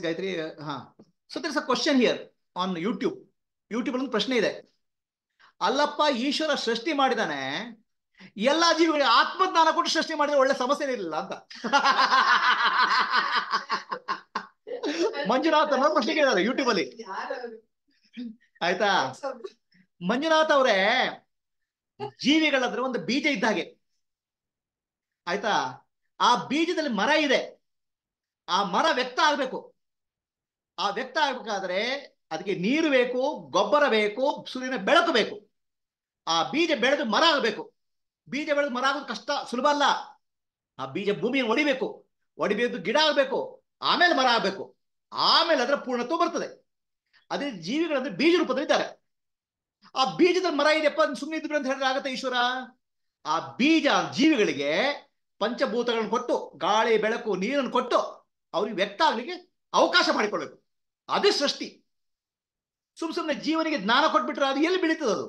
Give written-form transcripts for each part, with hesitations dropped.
ಗಾಯತ್ರಿ. ಹಾ, so there is a question here on YouTube. YouTube ಒಂದು ಪ್ರಶ್ನೆ ಇದೆ. ಅಲ್ಲಪ್ಪ, ಈಶ್ವರ ಸೃಷ್ಟಿ ಮಾಡಿದಾನೆ, ಎಲ್ಲಾ ಜೀವಿಗಳಿಗೆ ಆತ್ಮಜ್ಞಾನ ಕೊಟ್ಟು ಸೃಷ್ಟಿ ಮಾಡಿದ್ರೆ ಒಳ್ಳೆ ಸಮಸ್ಯೆ ಇರಲಿಲ್ಲ ಅಂತ. ಮಂಜುನಾಥ್ ಅನ್ನೋ ಪ್ರಶ್ನೆ ಕೇಳಿದ್ದಾರೆ ಯೂಟ್ಯೂಬ್ ಅಲ್ಲಿ. ಆಯ್ತಾ? ಮಂಜುನಾಥ್ ಅವರೇ, ಜೀವಿಗಳಂದ್ರೆ ಒಂದು ಬೀಜ ಇದ್ದ ಹಾಗೆ. ಆಯ್ತಾ? ಆ ಬೀಜದಲ್ಲಿ ಮರ ಇದೆ. ಆ ಮರ ವ್ಯಕ್ತ ಆಗ್ಬೇಕು. ಆ ವ್ಯಕ್ತ ಆಗ್ಬೇಕಾದ್ರೆ ಅದಕ್ಕೆ ನೀರು ಬೇಕು, ಗೊಬ್ಬರ ಬೇಕು, ಸೂರ್ಯನ ಬೆಳಕು ಬೇಕು. ಆ ಬೀಜ ಬೆಳೆದು ಮರ ಆಗಬೇಕು. ಬೀಜ ಬೆಳೆದು ಮರ ಆಗೋದು ಕಷ್ಟ, ಸುಲಭ ಅಲ್ಲ. ಆ ಬೀಜ ಭೂಮಿಯನ್ನು ಹೊಡಿಬೇಕು, ಹೊಡಿಬೇಕು, ಗಿಡ ಆಗಬೇಕು, ಆಮೇಲೆ ಮರ ಆಗಬೇಕು, ಆಮೇಲೆ ಅದರ ಪೂರ್ಣತ್ವ ಬರ್ತದೆ. ಅದೇ ಜೀವಿಗಳಂದ್ರೆ ಬೀಜ ರೂಪದಲ್ಲಿದ್ದಾರೆ. ಆ ಬೀಜದ ಮರ ಇದೆಯಪ್ಪ ಸುಮ್ಮನೆ ಇದ್ರು ಅಂತ ಹೇಳಿದ್ರೆ ಆಗತ್ತೆ ಈಶ್ವರ? ಆ ಬೀಜ ಜೀವಿಗಳಿಗೆ ಪಂಚಭೂತಗಳನ್ನು ಕೊಟ್ಟು, ಗಾಳಿ, ಬೆಳಕು, ನೀರನ್ನು ಕೊಟ್ಟು ಅವ್ರಿಗೆ ವ್ಯಕ್ತ ಆಗ್ಲಿಕ್ಕೆ ಅವಕಾಶ ಮಾಡಿಕೊಡ್ಬೇಕು. ಅದೇ ಸೃಷ್ಟಿ. ಸುಮ್ಮನೆ ಜೀವನಿಗೆ ಜ್ಞಾನ ಕೊಟ್ಬಿಟ್ರೆ ಅದು ಎಲ್ಲಿ ಬೆಳೀತದೆ? ಅದು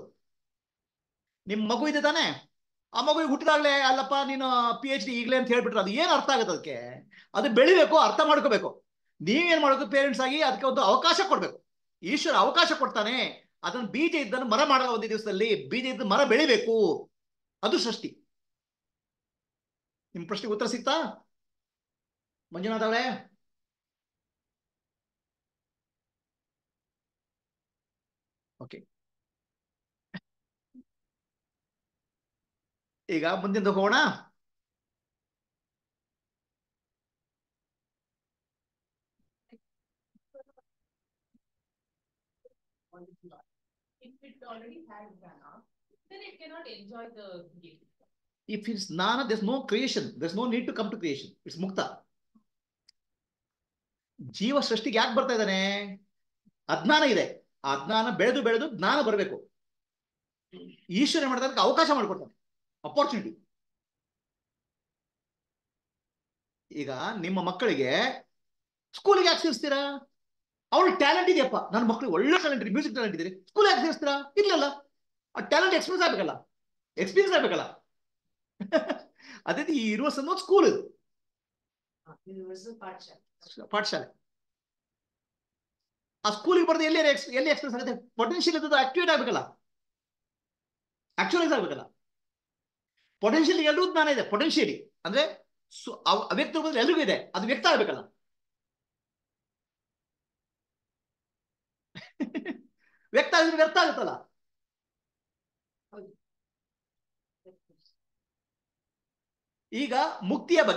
ನಿಮ್ ಮಗು ಇದೆ ತಾನೆ, ಆ ಮಗುವಿಗೆ ಹುಟ್ಟಿದಾಗ್ಲೇ ಅಲ್ಲಪ್ಪ ನೀನು PhD ಈಗಲೇ ಅಂತ ಹೇಳ್ಬಿಟ್ರೆ ಅದು ಏನು ಅರ್ಥ ಆಗುತ್ತೆ? ಅದಕ್ಕೆ ಅದು ಬೆಳಿಬೇಕು, ಅರ್ಥ ಮಾಡ್ಕೋಬೇಕು. ನೀವೇನ್ ಮಾಡಬೇಕು? ಪೇರೆಂಟ್ಸ್ ಆಗಿ ಅದಕ್ಕೆ ಒಂದು ಅವಕಾಶ ಕೊಡ್ಬೇಕು. ಈಶ್ವರ ಅವಕಾಶ ಕೊಡ್ತಾನೆ. ಅದನ್ನ ಬೀಜ ಇದ್ದನ್ನು ಮರ ಮಾಡೋ ಒಂದು ದಿವಸದಲ್ಲಿ ಬೀಜ ಇದ್ದ ಮರ ಬೆಳಿಬೇಕು. ಅದು ಸೃಷ್ಟಿ. ನಿಮ್ ಪ್ರಶ್ನೆಗೆ ಉತ್ತರ ಸಿಗ್ತಾ ಮಂಜುನಾಥ್ ಅವರೇ? ಓಕೆ, ಈಗ ಮುಂದಿನ ಹೋಗೋಣ. If it already has Jnana, then it cannot enjoy the gift. If it's Jnana, there's no creation. There's no need to come to creation. It's Mukta. ಜೀವ ಸೃಷ್ಟಿಗೆ ಯಾಕೆ ಬರ್ತಾ ಇದ್ದಾನೆ? ಅಜ್ಞಾನ ಇದೆ. ಆ ಅಜ್ಞಾನ ಬೆಳೆದು ಬೆಳೆದು ಜ್ಞಾನ ಬರಬೇಕು. ಈಶ್ವರ ಮಾಡೋದಕ್ಕೆ ಅವಕಾಶ ಮಾಡಿಕೊಡ್ತಾನೆ, ಅಪರ್ಚುನಿಟಿ. ಈಗ ನಿಮ್ಮ ಮಕ್ಕಳಿಗೆ ಸ್ಕೂಲಿಗೆ ಯಾಕೆ ಸೇರಿಸ್ತೀರಾ? ಅವ್ರಿಗೆ ಟ್ಯಾಲೆಂಟ್ ಇದೆಯಪ್ಪ, ನನ್ನ ಮಕ್ಕಳಿಗೆ ಒಳ್ಳೆ ಟ್ಯಾಲೆಂಟ್ ಇದೆ, ಮ್ಯೂಸಿಕ್ ಟ್ಯಾಲೆಂಟ್ ಇದೆ, ಸ್ಕೂಲ್ ಯಾಕೆ ಸೇರಿಸ್ತೀರಾ? ಇಲ್ಲಲ್ಲ, ಆ ಟ್ಯಾಲೆಂಟ್ ಎಕ್ಸ್ಪೀರಿಯನ್ಸ್ ಆಗ್ಬೇಕಲ್ಲ, ಎಕ್ಸ್ಪೀರಿಯನ್ಸ್ ಆಗ್ಬೇಕಲ್ಲ. ಅದೇ ಈ ಯೂನಿವರ್ಸ್ ಅನ್ನೋದು ಸ್ಕೂಲ್, ಇದು ಪಾಠಶಾಲೆ. ಆ ಸ್ಕೂಲಿಗೆ ಬರೋದು ಎಲ್ಲಿ ಎಕ್ಸ್ಪೀರಿಯನ್ಸ್ ಆಗುತ್ತೆ? ಪೊಟೆನ್ಶಿಯಲ್ ಇದ್ದದ್ದು ಆಕ್ಟಿವೇಟ್ ಆಗ್ಬೇಕಲ್ಲ, ಆಕ್ಚುಲೈಸ್ ಆಗ್ಬೇಕಲ್ಲ. ಪೊಟೆನ್ಶಿಯಲ್ ಎಲ್ಲರೂ ಜ್ಞಾನ ಇದೆ. ಪೊಟೆನ್ಶಿಯಲಿ ಅಂದ್ರೆ ಅವ್ಯಕ್ತ ರೂಪದಲ್ಲಿ ಎಲ್ರಿಗೂ ಇದೆ, ಅದು ವ್ಯಕ್ತ ಆಗ್ಬೇಕಲ್ಲ. ವ್ಯಕ್ತ ಆಗಿದ್ರೆ ವ್ಯರ್ಥ ಆಗುತ್ತಲ್ಲ. ಈಗ ಮುಕ್ತಿಯ ಬಗ್ಗೆ